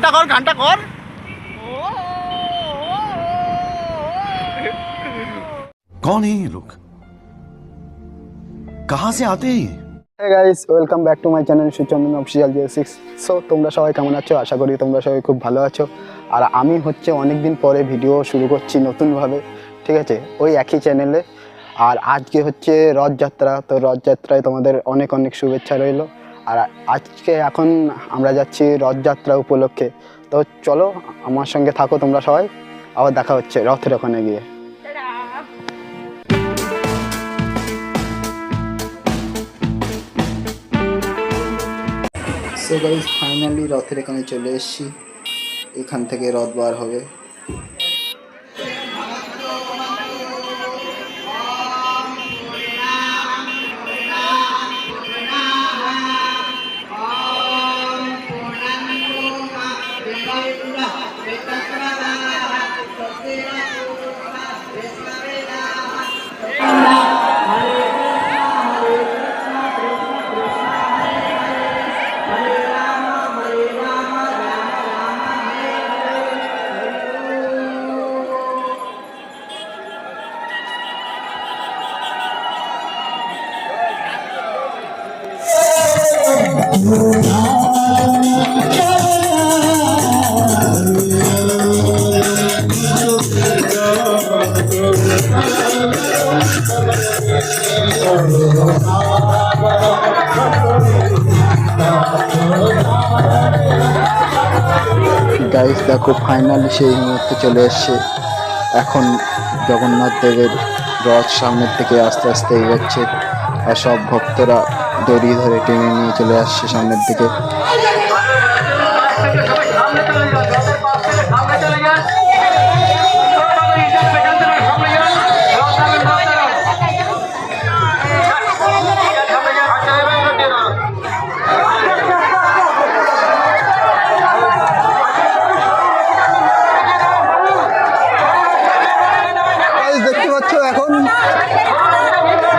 घंटा कर कौन है ये लोग, कहाँ से आते हैं? Hey guys, welcome back to my channel Suchandan official 06। So তোমরা সবাই কেমন আছো? আশা করি তোমরা সবাই খুব ভালো আছো। আর আমি অনেক দিন পরে ভিডিও শুরু করছি নতুনভাবে, ঠিক আছে, ওই একই চ্যানেলে। আর আজকে রথযাত্রা, তো রথযাত্রায় তোমাদের অনেক অনেক শুভেচ্ছা রইলো। আর আজকে এখন আমরা যাচ্ছি রথযাত্রা উপলক্ষে। তো চলো আমার সঙ্গে থাকো তোমরা সবাই, আবার দেখা হচ্ছে রথের ওখানে গিয়ে। সো গাইস, ফাইনালি রথের এখানে চলে এসেছি। এখান থেকে রথ বার হবে। গাইস দেখো, ফাইনালি সেই মুহূর্তে চলে এসছে। এখন জগন্নাথ দেবের রথ সামনের থেকে আস্তে আস্তে এগোচ্ছে, আর সব ভক্তরা দড়ি ধরে টেনে নিয়ে চলে আসছে সামনের দিকে। দেখতে পাচ্ছ এখন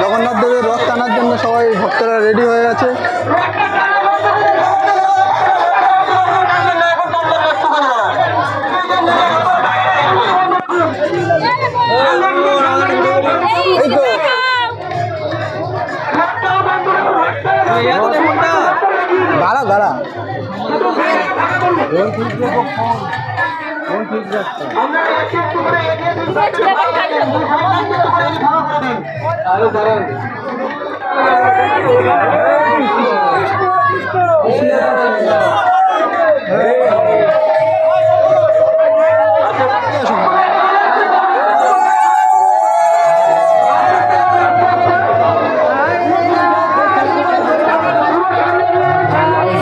জগন্নাথ দেবের রথ টানার জন্য সবাই ভক্তরা রেডি হয়ে গেছে। এই তো দাঁড়া দাঁড়া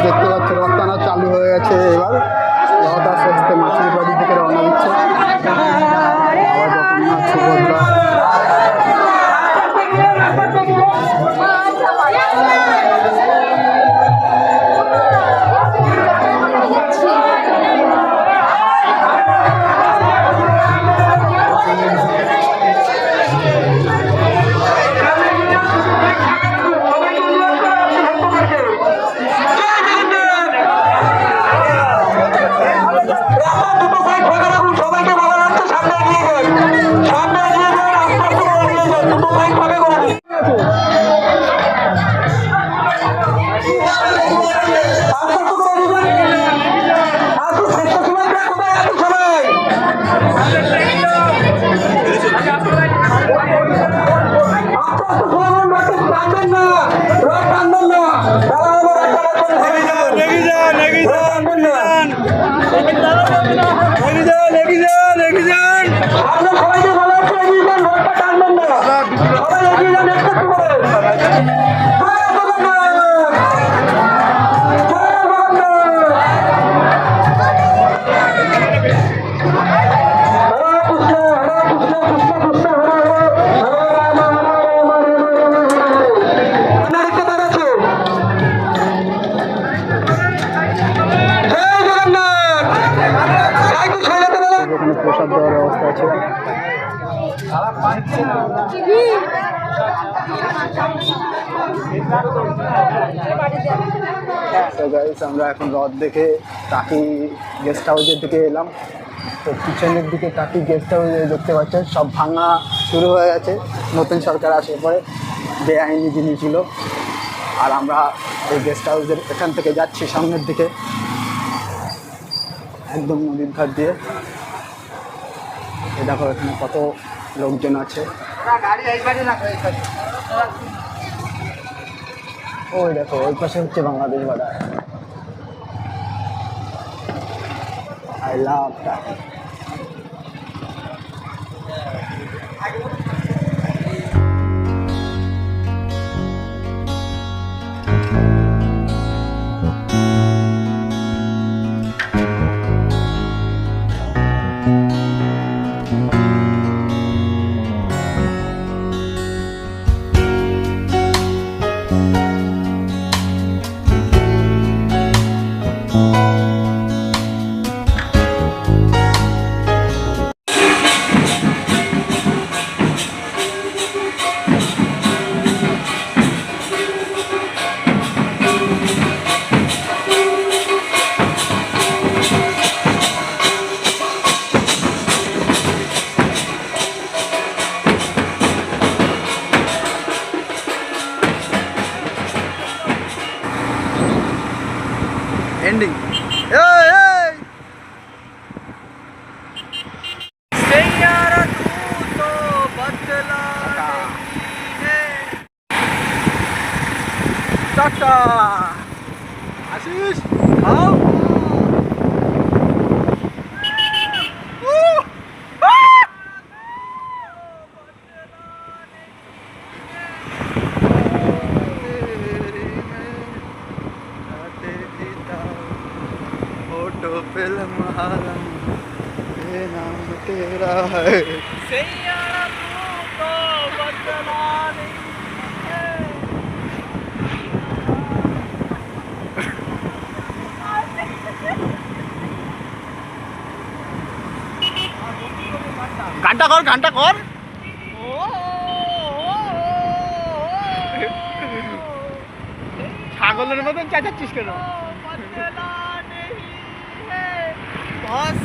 দেখতে পাচ্ছ রথ টানা চালু হয়ে গেছে। এবার রথ আস্তে আস্তে মাসির বাড়ির দিকে রওনা দিচ্ছে। আবার জগন্নাথ সুভদ্রা প্রসাদ দেওয়ার ব্যবস্থা আছে। তো গাইস আমরা এখন রথ দেখে টাকি গেস্ট হাউসের দিকে এলাম। তো পিছনের দিকে টাকি গেস্ট হাউস দেখতে পাচ্ছেন সব ভাঙা শুরু হয়ে গেছে, নতুন সরকার আসার পরে বেআইনি জিনিস ছিল। আর আমরা এই গেস্ট হাউসের এখান থেকে যাচ্ছি সামনের দিকে, একদম নদীর ধার দিয়ে। এই দেখো এখানে কত লোকজন আছে। ওই দেখো ওই পাশে হচ্ছে বাংলাদেশ বর্ডার। আই লাভ টাকি। एंडिंग टाटा आशीष आओ। फोटो फिल्म आलम ये नाम तेरा है। सैयारा तू तो बदला नहीं है। घंटा कर ছাগলের মতন চেঁচাচ্ছিস কেন? बहुत